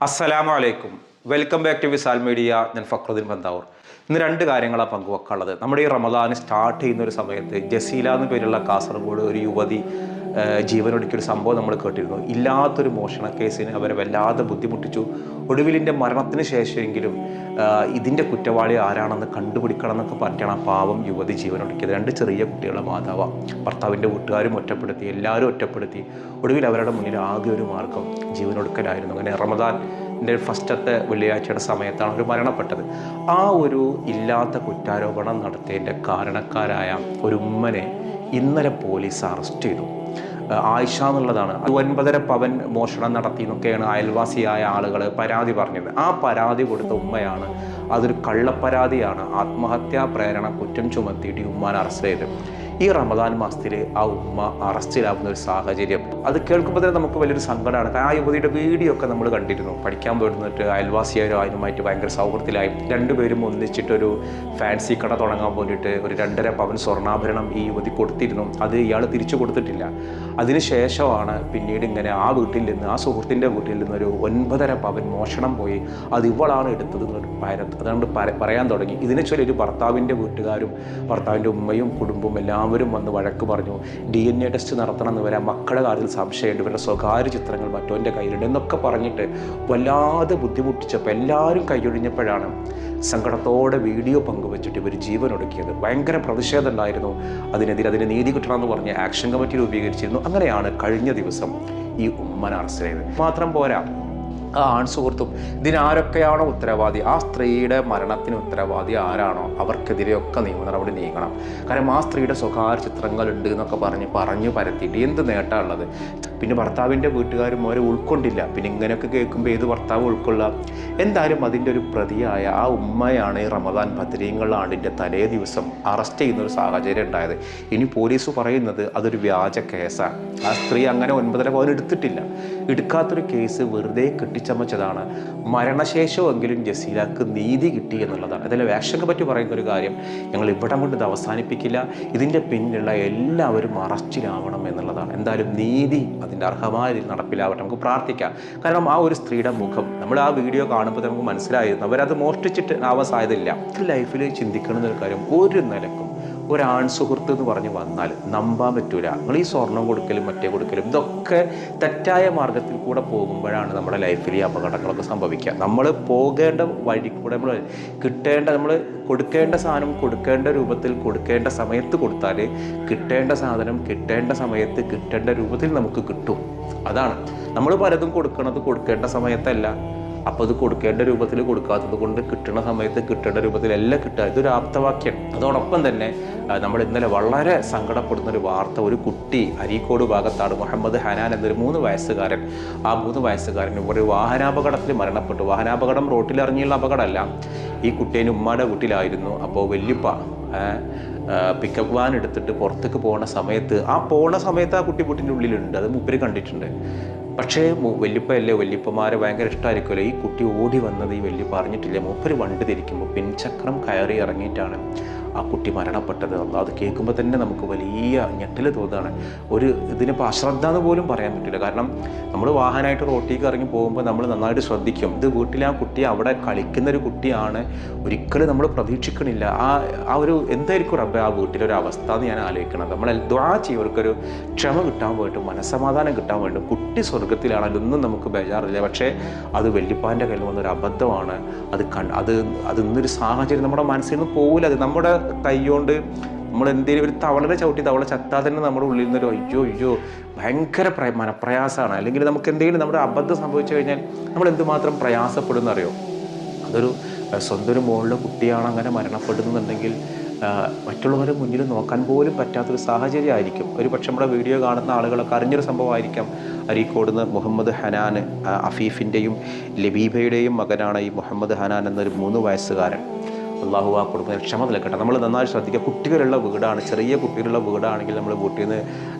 അസ്സലാമു അലൈക്കും. Welcome back to Visal media. ഞാൻ ഫക്രുദ്ദീൻ ബന്താവൂർ. ഇന്ന് രണ്ട് കാര്യങ്ങളാണ് പങ്കുവെക്കാനുള്ളത്. നമ്മുടെ ഈ റമദാൻ സ്റ്റാർട്ട് ചെയ്യുന്ന ഒരു സമയത്ത് ജസീല എന്ന പേരുള്ള കാസർഗോഡ് ഒരു യുവതി ജീവനൊടുക്കിയൊരു സംഭവം നമ്മൾ കേട്ടിരുന്നു. ഇല്ലാത്തൊരു മോഷണ കേസിന് അവരെ വല്ലാതെ ബുദ്ധിമുട്ടിച്ചു. ഒടുവിലിൻ്റെ മരണത്തിന് ശേഷമെങ്കിലും ഇതിൻ്റെ കുറ്റവാളി ആരാണെന്ന് കണ്ടുപിടിക്കണം എന്നൊക്കെ പറഞ്ഞാണ് ആ പാവം യുവതി ജീവനൊടുക്കിയത്. രണ്ട് ചെറിയ കുട്ടികളുടെ മാതാവാണ്. ഭർത്താവിൻ്റെ വീട്ടുകാരും ഒറ്റപ്പെടുത്തി, എല്ലാവരും ഒറ്റപ്പെടുത്തി. ഒടുവിൽ അവരുടെ മുന്നിൽ ആകെ ഒരു മാർഗം ജീവനൊടുക്കലായിരുന്നു. അങ്ങനെ റമദാൻ്റെ ഫസ്റ്റത്തെ വെള്ളിയാഴ്ചയുടെ സമയത്താണ് അവർ മരണപ്പെട്ടത്. ആ ഒരു ഇല്ലാത്ത കുറ്റാരോപണം നടത്തിയതിൻ്റെ കാരണക്കാരായ ഒരു ഉമ്മനെ ഇന്നലെ പോലീസ് അറസ്റ്റ് ചെയ്തു. ആയിഷ എന്നുള്ളതാണ്. 9.5 പവൻ മോഷണം നടത്തി എന്നൊക്കെയാണ് അയൽവാസിയായ ആളുകൾ പരാതി പറഞ്ഞത്. ആ പരാതി കൊടുത്ത ഉമ്മയാണ് അതൊരു കള്ളപ്പരാതിയാണ്, ആത്മഹത്യാ പ്രേരണ കുറ്റം ചുമത്തിയിട്ട് ഈ ഉമ്മാനെ അറസ്റ്റ് ചെയ്ത്. ഈ റമദാൻ മാസത്തിൽ ആ ഉമ്മ അറസ്റ്റിലാവുന്ന ഒരു സാഹചര്യം അത് കേൾക്കുമ്പോൾ തന്നെ നമുക്ക് വലിയൊരു സങ്കടമാണ്. ആ യുവതിയുടെ വീഡിയോ ഒക്കെ നമ്മൾ കണ്ടിരുന്നു. പഠിക്കാൻ പോയിരുന്നിട്ട് അയൽവാസിയായോ അതിനുമായിട്ട് ഭയങ്കര സൗഹൃദത്തിലായി രണ്ടുപേരും ഒന്നിച്ചിട്ടൊരു ഫാൻസി കട തുടങ്ങാൻ വേണ്ടിയിട്ട് ഒരു 2.5 പവൻ സ്വർണ്ണാഭരണം ഈ യുവതി കൊടുത്തിരുന്നു. അത് ഇയാൾ തിരിച്ചു കൊടുത്തിട്ടില്ല. അതിനുശേഷമാണ് പിന്നീട് ഇങ്ങനെ ആ വീട്ടിൽ നിന്ന്, ആ സുഹൃത്തിൻ്റെ വീട്ടിൽ നിന്ന് ഒരു 9.5 പവൻ മോഷണം പോയി അത് ഇവളാണ് എടുത്തത് അതുകൊണ്ട് പറയാൻ തുടങ്ങി. ഇതിനെ ചൊല്ലി ഒരു ഭർത്താവിൻ്റെ വീട്ടുകാരും ഭർത്താവിൻ്റെ ഉമ്മയും കുടുംബവും എല്ലാവരും വന്ന് വഴക്ക് പറഞ്ഞു. DNA ടെസ്റ്റ് നടത്തണം എന്ന് വരാൻ മക്കളുടെ കാര്യത്തിൽ സംശയമുണ്ട്, ഇവരുടെ സ്വകാര്യ ചിത്രങ്ങൾ മറ്റോൻ്റെ കയ്യിലുണ്ട് എന്നൊക്കെ പറഞ്ഞിട്ട് വല്ലാതെ ബുദ്ധിമുട്ടിച്ചപ്പോൾ എല്ലാവരും കൈയൊഴിഞ്ഞപ്പോഴാണ് സങ്കടത്തോടെ വീഡിയോ പങ്കുവച്ചിട്ട് ഇവർ ജീവനൊടുക്കിയത്. ഭയങ്കര പ്രതിഷേധം ഉണ്ടായിരുന്നു അതിനെതിരെ. അതിന് നീതി കിട്ടണമെന്ന് പറഞ്ഞ് ആക്ഷൻ കമ്മിറ്റി രൂപീകരിച്ചിരുന്നു. അങ്ങനെയാണ് കഴിഞ്ഞ ദിവസം ഈ ഉമ്മനെ അറസ്റ്റ് ചെയ്തത്. മാത്രം പോരാ, ആ ആൺ സുഹൃത്തും ഇതിനാരൊക്കെയാണോ ഉത്തരവാദി, ആ സ്ത്രീയുടെ മരണത്തിന് ഉത്തരവാദി ആരാണോ അവർക്കെതിരെയൊക്കെ നിയമ നടപടി നീങ്ങണം. കാരണം ആ സ്ത്രീയുടെ സ്വകാര്യ ചിത്രങ്ങൾ ഉണ്ട് എന്നൊക്കെ പറഞ്ഞു പരത്തിയിട്ട് എന്ത് നേട്ടമുള്ളത്? പിന്നെ ഭർത്താവിൻ്റെ വീട്ടുകാരും അവരെ ഉൾക്കൊണ്ടില്ല. പിന്നെ ഇങ്ങനെയൊക്കെ കേൾക്കുമ്പോൾ ഏത് ഭർത്താവ് ഉൾക്കൊള്ളുക? എന്തായാലും അതിൻ്റെ ഒരു പ്രതിയായ ആ ഉമ്മയാണ് ഈ റമദാൻ ബദരീങ്ങൾ ആണ്ടിൻ്റെ തലേ ദിവസം അറസ്റ്റ് ചെയ്യുന്ന ഒരു സാഹചര്യം ഉണ്ടായത്. ഇനി പോലീസ് പറയുന്നത് അതൊരു വ്യാജ കേസാണ്. ആ സ്ത്രീ അങ്ങനെ 9.5 പവൻ എടുത്തിട്ടില്ല. എടുക്കാത്തൊരു കേസ് വെറുതെ കെട്ടിച്ചമച്ചതാണ്. മരണശേഷമെങ്കിലും ജസീലക്ക് നീതി കിട്ടി എന്നുള്ളതാണ്. അതിൽ ആക്ഷനെ പറ്റി പറയുന്ന ഒരു കാര്യം, ഞങ്ങൾ ഇവിടം കൊണ്ട് ഇത് അവസാനിപ്പിക്കില്ല, ഇതിൻ്റെ പിന്നിലുള്ള എല്ലാവരും അറസ്റ്റിലാവണം എന്നുള്ളതാണ്. എന്തായാലും നീതി അതിൻ്റെ അർഹമായ രീതിയിൽ നടപ്പിലാവട്ടെ. നമുക്ക് പ്രാർത്ഥിക്കാം. കാരണം ആ ഒരു സ്ത്രീയുടെ മുഖം നമ്മൾ ആ വീഡിയോ കാണുമ്പോൾ നമുക്ക് മനസ്സിലായിരുന്നു അവരത് മോഷ്ടിച്ചിട്ട് ആവാൻ സാധ്യതയില്ല. ലൈഫിൽ ചിന്തിക്കണമെന്നൊരു കാര്യം, ഒരു നിലക്കും ഒരാൺ സുഹൃത്ത് എന്ന് പറഞ്ഞ് വന്നാൽ നമ്പാൻ പറ്റൂല. നമ്മൾ ഈ സ്വർണം കൊടുക്കലും മറ്റേ കൊടുക്കലും ഇതൊക്കെ തെറ്റായ മാർഗത്തിൽ കൂടെ പോകുമ്പോഴാണ് നമ്മുടെ ലൈഫിൽ ഈ അപകടങ്ങളൊക്കെ സംഭവിക്കുക. നമ്മൾ പോകേണ്ട വഴി കൂടെ നമ്മൾ കൊടുക്കേണ്ട സാധനം കൊടുക്കേണ്ട രൂപത്തിൽ കൊടുക്കേണ്ട സമയത്ത് കൊടുത്താൽ കിട്ടേണ്ട സാധനം കിട്ടേണ്ട സമയത്ത് കിട്ടേണ്ട രൂപത്തിൽ നമുക്ക് കിട്ടും. അതാണ് നമ്മൾ പലതും കൊടുക്കേണ്ട സമയത്തല്ല. അപ്പോൾ അത് കൊടുക്കേണ്ട രൂപത്തിൽ കൊടുക്കാത്തത് കൊണ്ട് കിട്ടുന്ന സമയത്ത് കിട്ടേണ്ട രൂപത്തിലല്ല കിട്ടുക. ഇതൊരു ആപ്തവാക്യം. അതോടൊപ്പം തന്നെ നമ്മൾ ഇന്നലെ വളരെ സങ്കടപ്പെടുന്നൊരു വാർത്ത, ഒരു കുട്ടി അരീക്കോട് ഭാഗത്താണ് മുഹമ്മദ് ഹനാൻ എന്നൊരു 3 വയസ്സുകാരൻ. ആ 3 വയസ്സുകാരൻ ഒരു വാഹനാപകടത്തിൽ മരണപ്പെട്ടു. വാഹനാപകടം റോട്ടിലിറങ്ങിയുള്ള അപകടമല്ല. ഈ കുട്ടീൻ്റെ ഉമ്മയുടെ വീട്ടിലായിരുന്നു. അപ്പോൾ വല്യപ്പ പിക്കപ്പ് വാൻ എടുത്തിട്ട് പുറത്തേക്ക് പോകുന്ന സമയത്ത് ആ കുട്ടി വീട്ടിൻ്റെ ഉള്ളിലുണ്ട്. അത് മൂപ്പര് കണ്ടിട്ടുണ്ട്. പക്ഷേ വല്യപ്പയല്ലേ, വല്യപ്പന്മാരെ ഭയങ്കര ഇഷ്ടമായിരിക്കുമല്ലോ. ഈ കുട്ടി ഓടി വന്നത് ഈ വല്യപ്പ അറിഞ്ഞിട്ടില്ല. മൂപ്പര് വണ്ടി തിരിക്കുമ്പോൾ പിൻചക്രം കയറി ഇറങ്ങിയിട്ടാണ് ആ കുട്ടി മരണപ്പെട്ടത്. അത് കേൾക്കുമ്പോൾ തന്നെ നമുക്ക് വലിയ ഞെട്ടൽ തോന്നുകയാണ്. ഇതിനിപ്പോൾ അശ്രദ്ധ എന്ന് പോലും പറയാൻ പറ്റില്ല. കാരണം നമ്മൾ വാഹനമായിട്ട് റോട്ടിലേക്ക് ഇറങ്ങി പോകുമ്പോൾ നമ്മൾ നന്നായിട്ട് ശ്രദ്ധിക്കും. ഇത് വീട്ടിലെ ആ കുട്ടി അവിടെ കളിക്കുന്നൊരു കുട്ടിയാണ്, ഒരിക്കലും നമ്മൾ പ്രതീക്ഷിക്കണില്ല. ആ ഒരു എന്തായിരിക്കും റബ്ബേ ആ വീട്ടിലൊരു അവസ്ഥ എന്ന് ഞാൻ ആലോചിക്കണം. നമ്മൾ ദുആ ചെയ്യും അവർക്കൊരു ക്ഷമ കിട്ടാൻ വേണ്ടിയിട്ടും മനസ്സമാധാനം കിട്ടാൻ വേണ്ടിയിട്ടും. കുട്ടി സ്വർഗത്തിലാണെങ്കിൽ ഒന്നും നമുക്ക് ബേജാറില്ല. പക്ഷേ അത് വല്യപ്പാൻ്റെ കയ്യിൽ വന്നൊരു അബദ്ധമാണ്. അത് ഇന്നൊരു സാഹചര്യം നമ്മുടെ മനസ്സിൽ നിന്ന് പോകില്ല. അത് നമ്മുടെ കൈകൊണ്ട് നമ്മൾ എന്തെങ്കിലും ഒരു തവളയുടെ ചവിട്ടി തവള ചത്താൽ തന്നെ നമ്മുടെ ഉള്ളിൽ നിന്നൊരു അയ്യോ ഭയങ്കര മനപ്രയാസമാണ്. അല്ലെങ്കിൽ നമുക്ക് എന്തെങ്കിലും നമ്മുടെ അബദ്ധം സംഭവിച്ചു കഴിഞ്ഞാൽ നമ്മൾ എന്തുമാത്രം പ്രയാസപ്പെടുന്നറിയോ? അതൊരു സ്വന്തം മുകളിലെ കുട്ടിയാണ് അങ്ങനെ മരണപ്പെടുന്നുണ്ടെങ്കിൽ മറ്റുള്ളവരുടെ മുന്നിൽ നോക്കാൻ പോലും പറ്റാത്തൊരു സാഹചര്യമായിരിക്കും. ഒരു പക്ഷെ നമ്മുടെ വീഡിയോ കാണുന്ന ആളുകളൊക്കെ അറിഞ്ഞൊരു സംഭവമായിരിക്കാം. അരീക്കോട് നിന്ന് മുഹമ്മദ് ഹനാൻ, അഫീഫിൻ്റെയും ലബീബയുടെയും മകനാണ് ഈ മുഹമ്മദ് ഹനാൻ എന്നൊരു 3 വയസ്സുകാരൻ. അള്ളാഹു ആ കുടുംബത്തിന് ക്ഷമ നൽകട്ടെ. നമ്മൾ നന്നായി ശ്രദ്ധിക്കുക. കുട്ടികളുള്ള വീടാണ്, ചെറിയ കുട്ടികളുള്ള വീടാണെങ്കിൽ നമ്മൾ വീട്ടിൽ നിന്ന്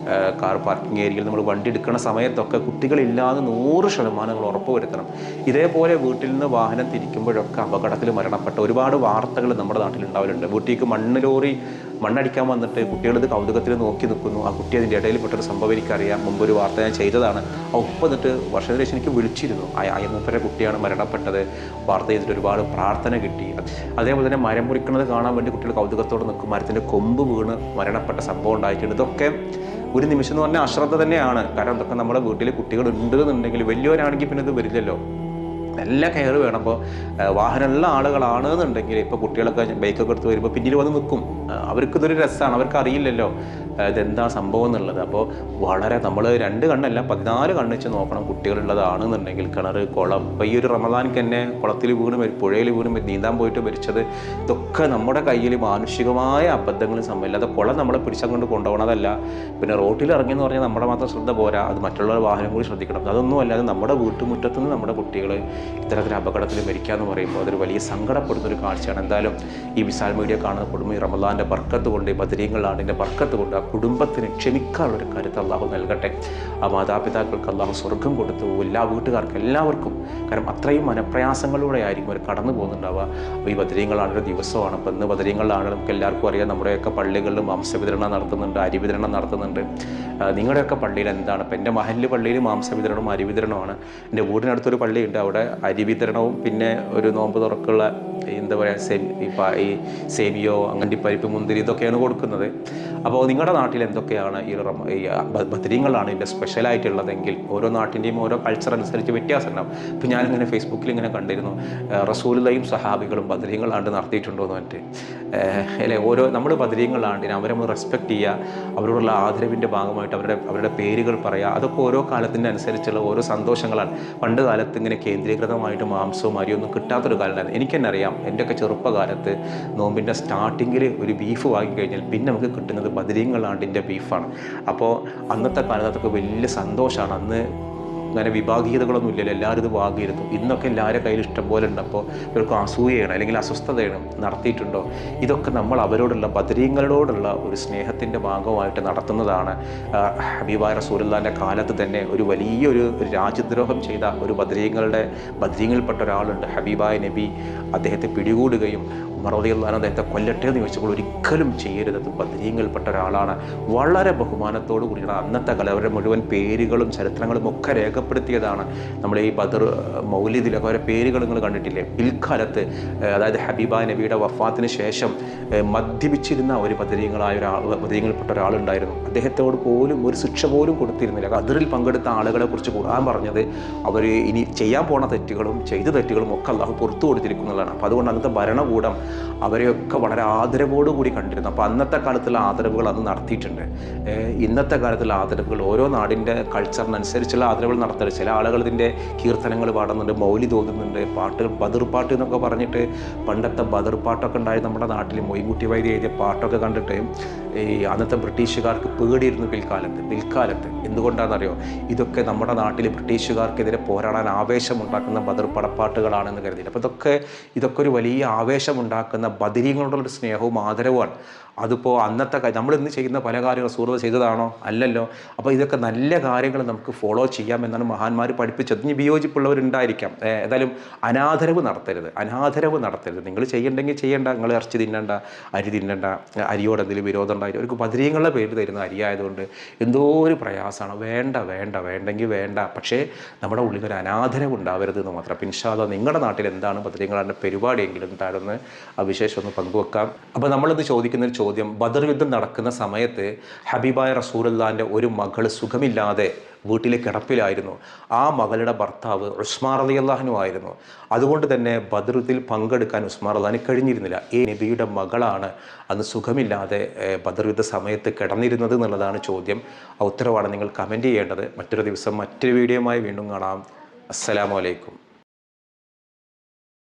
കാർ പാർക്കിംഗ് ഏരിയയിൽ നമ്മൾ വണ്ടി എടുക്കുന്ന സമയത്തൊക്കെ കുട്ടികളില്ലാതെ 100% നമ്മൾ ഉറപ്പ് വരുത്തണം. ഇതേപോലെ വീട്ടിൽ നിന്ന് വാഹനം തിരിക്കുമ്പോഴൊക്കെ അപകടത്തിൽ മരണപ്പെട്ട ഒരുപാട് വാർത്തകൾ നമ്മുടെ നാട്ടിലുണ്ടാവലുണ്ട്. വീട്ടിലേക്ക് മണ്ണ് ലോറി മണ്ണടിക്കാൻ വന്നിട്ട് കുട്ടികളിത് കൗതുകത്തിൽ നോക്കി നിൽക്കുന്നു. ആ കുട്ടി അതിൻ്റെ ഇടയിൽ പെട്ടൊരു സംഭവം എനിക്കറിയാം. മുമ്പൊരു വാർത്ത ഞാൻ ചെയ്തതാണ്. ആ ഉപ്പ എന്നിട്ട് വർഷത്തിന് ശേഷം എനിക്ക് വിളിച്ചിരുന്നു. മൂപ്പരെ കുട്ടിയാണ് മരണപ്പെട്ടത്, വാർത്ത ചെയ്തിട്ട് ഒരുപാട് പ്രാർത്ഥന കിട്ടി. അതേപോലെ തന്നെ മരം മുറിക്കുന്നത് കാണാൻ വേണ്ടി കുട്ടികൾ കൗതുകത്തോടെ നിൽക്കും. മരത്തിൻ്റെ കൊമ്പ് വീണ് മരണപ്പെട്ട സംഭവം ഉണ്ടായിട്ടുണ്ട്. ഇതൊക്കെ ഒരു നിമിഷം എന്ന് പറഞ്ഞാൽ അശ്രദ്ധ തന്നെയാണ്. കാരണം ഇതൊക്കെ നമ്മുടെ വീട്ടിൽ കുട്ടികൾ ഉണ്ട് എന്നുണ്ടെങ്കിൽ വലിയവരാണെങ്കിൽ പിന്നെ ഇത് വരില്ലല്ലോ. നല്ല കെയർ വേണം. അപ്പോൾ വാഹനമുള്ള ആളുകളാണെന്നുണ്ടെങ്കിൽ ഇപ്പോൾ കുട്ടികളൊക്കെ ബൈക്കൊക്കെ എടുത്ത് വരുമ്പോൾ പിന്നിൽ വന്ന് നിൽക്കും. അവർക്കിതൊരു രസമാണ്, അവർക്ക് അറിയില്ലല്ലോ ഇതെന്താ സംഭവം എന്നുള്ളത്. അപ്പോൾ വളരെ നമ്മൾ 2 കണ്ണല്ല 14 കണ്ണിച്ച് നോക്കണം കുട്ടികളുള്ളതാണെന്നുണ്ടെങ്കിൽ. കിണർ, കുളം, ഇപ്പോൾ ഈ ഒരു റമദാനിക്ക് തന്നെ കുളത്തിൽ വീണ് പുഴയിൽ വീണ് നീന്താൻ പോയിട്ട് മരിച്ചത്, ഇതൊക്കെ നമ്മുടെ കയ്യിൽ മാനുഷികമായ അബദ്ധങ്ങളും സംഭവില്ല. അത് കുളം നമ്മളെ പിടിച്ചങ്ങോട്ട് കൊണ്ടുപോകണതല്ല. പിന്നെ റോട്ടിൽ ഇറങ്ങിയെന്ന് പറഞ്ഞാൽ നമ്മുടെ മാത്രം ശ്രദ്ധ പോരാ, അത് മറ്റുള്ള വാഹനം കൂടി ശ്രദ്ധിക്കണം. അതൊന്നും അല്ലാതെ നമ്മുടെ വീട്ടുമുറ്റത്തു നിന്ന് നമ്മുടെ കുട്ടികൾ ഇത്തരത്തിൽ അപകടത്തിൽ മരിക്കാമെന്ന് പറയുമ്പോൾ അതൊരു വലിയ സങ്കടപ്പെടുന്നൊരു കാഴ്ചയാണ്. എന്തായാലും ഈ വിസാൽ മീഡിയ കാണുന്ന കുടുംബം ഈ റമദാൻ്റെ ബർക്കത്ത് കൊണ്ട്, ഈ ബദരീങ്ങളുടെ ബർക്കത്ത് കൊണ്ട് ആ കുടുംബത്തിന് ക്ഷമിക്കാനുള്ളൊരു കരുത്ത് അള്ളാഹു നൽകട്ടെ. ആ മാതാപിതാക്കൾക്ക് അള്ളാഹു സ്വർഗം കൊടുത്തു, എല്ലാ വീട്ടുകാർക്കും എല്ലാവർക്കും. കാരണം അത്രയും മനപ്രയാസങ്ങളിലൂടെ ആയിരിക്കും അവർ കടന്നു പോകുന്നുണ്ടാവുക. അപ്പോൾ ഈ ബദരീങ്ങളുടെ ദിവസമാണ്. അപ്പോൾ ഇന്ന് ബദരീങ്ങളിലാണ് നമുക്ക് എല്ലാവർക്കും അറിയാം, നമ്മുടെയൊക്കെ പള്ളികളിൽ മാംസവിതരണം നടത്തുന്നുണ്ട്, അരി വിതരണം നടത്തുന്നുണ്ട്. നിങ്ങളുടെയൊക്കെ പള്ളിയിൽ എന്താണ്? ഇപ്പോൾ എൻ്റെ മഹല്ല് പള്ളിയിൽ മാംസവിതരണവും അരി വിതരണമാണ്. എൻ്റെ വീടിനടുത്തൊരു പള്ളിയുണ്ട്, അവിടെ അരി വിതരണവും പിന്നെ ഒരു നോമ്പ് തുറക്കുള്ള എന്താ പറയുക ഈ സേമിയോ, അണ്ടിപ്പരിപ്പ്, മുന്തിരി ഇതൊക്കെയാണ് കൊടുക്കുന്നത്. അപ്പോൾ നിങ്ങളുടെ നാട്ടിൽ എന്തൊക്കെയാണ് ഈ ബദരീങ്ങളാണ് ഇതിൻ്റെ സ്പെഷ്യലായിട്ടുള്ളതെങ്കിൽ ഓരോ നാട്ടിൻ്റെയും ഓരോ കൾച്ചർ അനുസരിച്ച് വ്യത്യാസം ഉണ്ടാവും. ഇപ്പോൾ ഞാനിങ്ങനെ ഫേസ്ബുക്കിൽ ഇങ്ങനെ കണ്ടിരുന്നു, റസൂലുള്ളയും സഹാബികളും ബദരീങ്ങളാണ്ട് നടത്തിയിട്ടുണ്ടോ എന്ന് പറഞ്ഞിട്ട്. അല്ലേ, ഓരോ നമ്മൾ ബദരീങ്ങളാണ്ടിന് അവരെ നമ്മൾ റെസ്പെക്റ്റ് ചെയ്യുക, അവരോടുള്ള ആദരവിൻ്റെ ഭാഗമായിട്ട് അവരുടെ പേരുകൾ പറയുക. അതൊക്കെ ഓരോ കാലത്തിൻ്റെ അനുസരിച്ചുള്ള ഓരോ സന്തോഷങ്ങളാണ്. പണ്ട് കാലത്ത് ഇങ്ങനെ കേന്ദ്രീകൃതമായിട്ട് മാംസവും അരിയൊന്നും കിട്ടാത്തൊരു കാലമായിരുന്നു. എനിക്ക് തന്നെ അറിയാം, എൻ്റെയൊക്കെ ചെറുപ്പകാലത്ത് നോമ്പിൻ്റെ സ്റ്റാർട്ടിങ്ങിൽ ഒരു ബീഫ് വാങ്ങിക്കഴിഞ്ഞാൽ പിന്നെ നമുക്ക് കിട്ടുന്നത് ബദരീങ്ങളാണ്ടിൻ്റെ ബീഫാണ്. അപ്പോൾ അന്നത്തെ കാലത്ത് അതൊക്കെ വലിയ സന്തോഷമാണ്. അന്ന് അങ്ങനെ വിഭാഗീയതകളൊന്നും ഇല്ലല്ലോ, എല്ലാവരും ഇത് വാങ്ങിയിരുന്നു. ഇന്നൊക്കെ എല്ലാവരുടെ കയ്യിൽ ഇഷ്ടം പോലെ ഉണ്ട്. അപ്പോൾ ഇവർക്ക് അസൂയയാണ് അല്ലെങ്കിൽ അസ്വസ്ഥതയാണ് നടത്തിയിട്ടുണ്ടോ? ഇതൊക്കെ നമ്മൾ അവരോടുള്ള ബദരീങ്ങളോടുള്ള ഒരു സ്നേഹത്തിൻ്റെ ഭാഗമായിട്ട് നടത്തുന്നതാണ്. ഹബീബായ റസൂലുള്ളാഹിൻ്റെ കാലത്ത് തന്നെ ഒരു വലിയൊരു രാജ്യദ്രോഹം ചെയ്ത ഒരു ബദരീങ്ങളിൽപ്പെട്ട ഒരാളുണ്ട്. ഹബീബായ നബി അദ്ദേഹത്തെ പിടികൂടുകയും ഉമർ റളിയല്ലാഹു അൻഹു അദ്ദേഹത്തെ കൊല്ലട്ടെ എന്ന് ചോദിച്ചപ്പോൾ ഒരിക്കലും ചെയ്യരുത്, ബദരീങ്ങളിൽപ്പെട്ട ഒരാളാണ്. വളരെ ബഹുമാനത്തോടു കൂടിയാണ് അന്നത്തെ കാലം അവരുടെ മുഴുവൻ പേരുകളും ചരിത്രങ്ങളും ഒക്കെ രേഖപ്പെടുത്തിയതാണ്. നമ്മൾ ഈ ബദർ മൗലിദിലൊക്കെ അവരുടെ പേരുകൾ നിങ്ങൾ കണ്ടിട്ടില്ലേ? പിൽക്കാലത്ത് അതായത് ഹബീബായ നബിയുടെ വഫാത്തിന് ശേഷം മദ്യപിച്ചിരുന്ന ഒരു ബദരീങ്ങളിൽപ്പെട്ട ഒരാളുണ്ടായിരുന്നു. അദ്ദേഹത്തോട് പോലും ഒരു ശിക്ഷ പോലും കൊടുത്തിരുന്നില്ല. ബദറിൽ പങ്കെടുത്ത ആളുകളെ കുറിച്ച് ഖുർആൻ പറഞ്ഞത് അവർ ഇനി ചെയ്യാൻ പോണ തെറ്റുകളും ചെയ്ത തെറ്റുകളും ഒക്കെ അല്ലാഹു പുറത്തു കൊടുത്തിരിക്കുന്നതാണ്. അപ്പോൾ അതുകൊണ്ട് അന്നത്തെ ഭരണകൂടം അവരെയൊക്കെ വളരെ ആദരവോടുകൂടി കണ്ടിരുന്നു. അപ്പോൾ അന്നത്തെ കാലത്തുള്ള ആദരവുകൾ അന്ന് നടത്തിയിട്ടുണ്ട്. ഇന്നത്തെ കാലത്തുള്ള ആദരവുകൾ ഓരോ നാടിൻ്റെ കൾച്ചറിനനുസരിച്ചുള്ള ആദരവുകൾ നടത്തുന്നത്. ചില ആളുകൾ ഇതിൻ്റെ കീർത്തനങ്ങൾ പാടുന്നുണ്ട്, മൗലിദ് ഓതുന്നുണ്ട്, പാട്ടുകൾ ബദർപാട്ട് എന്നൊക്കെ പറഞ്ഞിട്ട് പണ്ടത്തെ ബദർപാട്ടൊക്കെ ഉണ്ടായി നമ്മുടെ നാട്ടിൽ മൊയ്ൻകുട്ടി വൈദ്യ എഴുതിയ പാട്ടൊക്കെ കണ്ടിട്ട് ഈ അന്നത്തെ ബ്രിട്ടീഷുകാർക്ക് പേടിയിരുന്നു പിൽക്കാലത്ത്. എന്തുകൊണ്ടാണെന്നറിയോ? ഇതൊക്കെ നമ്മുടെ നാട്ടിൽ ബ്രിട്ടീഷുകാർക്കെതിരെ പോരാടാൻ ആവേശമുണ്ടാക്കുന്ന ബദർ പടപ്പാട്ടുകളാണെന്ന് കരുതിയില്ല. അപ്പോൾ ഇതൊക്കെ ഒരു വലിയ ആവേശമുണ്ടാക്കുന്ന ബദരീങ്ങളോടുള്ള സ്നേഹവും ആദരവുമാണ്. അതിപ്പോൾ അന്നത്തെ നമ്മൾ ഇന്ന് ചെയ്യുന്ന പല കാര്യങ്ങളും റസൂലുള്ളാഹി ചെയ്തതാണോ? അല്ലല്ലോ. അപ്പോൾ ഇതൊക്കെ നല്ല കാര്യങ്ങൾ നമുക്ക് ഫോളോ ചെയ്യാമെന്നാണ് മഹാന്മാർ പഠിപ്പിച്ചത്. ഇനി വിയോജിപ്പുള്ളവരുണ്ടായിരിക്കാം. ഏതായാലും അനാദരവ് നടത്തരുത്. നിങ്ങൾ ചെയ്യണ്ടെങ്കിൽ ചെയ്യണ്ട. നിങ്ങൾ ഇറച്ചി തിന്നണ്ട, അരി തിന്നണ്ട, അരിയോട് എന്തെങ്കിലും വിരോധം ഉണ്ടായിട്ട് അവർക്ക് ബദരീങ്ങളുടെ പേര് തരുന്ന അരിയായതുകൊണ്ട് എന്തോ ഒരു പ്രയാസമാണ്. വേണ്ടെങ്കിൽ വേണ്ട. പക്ഷേ നമ്മുടെ ഉള്ളിൽ ഒരു അനാദരവ് ഉണ്ടാവരുത് എന്ന് മാത്രം. അപ്പോൾ ഇൻഷാ അല്ലാഹ് നിങ്ങളുടെ നാട്ടിൽ എന്താണ് ബദരീങ്ങളുടെ പരിപാടിയെങ്കിലും എന്താണെന്ന് ആ വിശേഷം ഒന്ന് പങ്കുവെക്കാം. അപ്പോൾ നമ്മളിന്ന് ചോദിക്കുന്ന ഒരു ചോദ്യം, ബദർ യുദ്ധം നടക്കുന്ന സമയത്ത് ഹബീബായ റസൂലുള്ളാഹിൻ്റെ ഒരു മകൾ സുഖമില്ലാതെ വീട്ടിലെ കിടപ്പിലായിരുന്നു. ആ മകളുടെ ഭർത്താവ് ഉസ്മാൻ റളിയല്ലാഹു അൻഹു ആയിരുന്നു. അതുകൊണ്ട് തന്നെ ബദർ യുദ്ധത്തിൽ പങ്കെടുക്കാൻ ഉസ്മാൻ റളിയല്ലാഹു അൻഹു കഴിഞ്ഞിരുന്നില്ല. ഈ നബിയുടെ മകളാണ് അന്ന് സുഖമില്ലാതെ ബദർ യുദ്ധ സമയത്ത് കിടന്നിരുന്നത് എന്നുള്ളതാണ് ചോദ്യം. ആ ഉത്തരവാണ് നിങ്ങൾ കമൻറ്റ് ചെയ്യേണ്ടത്. മറ്റൊരു ദിവസം മറ്റൊരു വീഡിയോയുമായി വീണ്ടും കാണാം. അസ്സലാമു അലൈക്കും.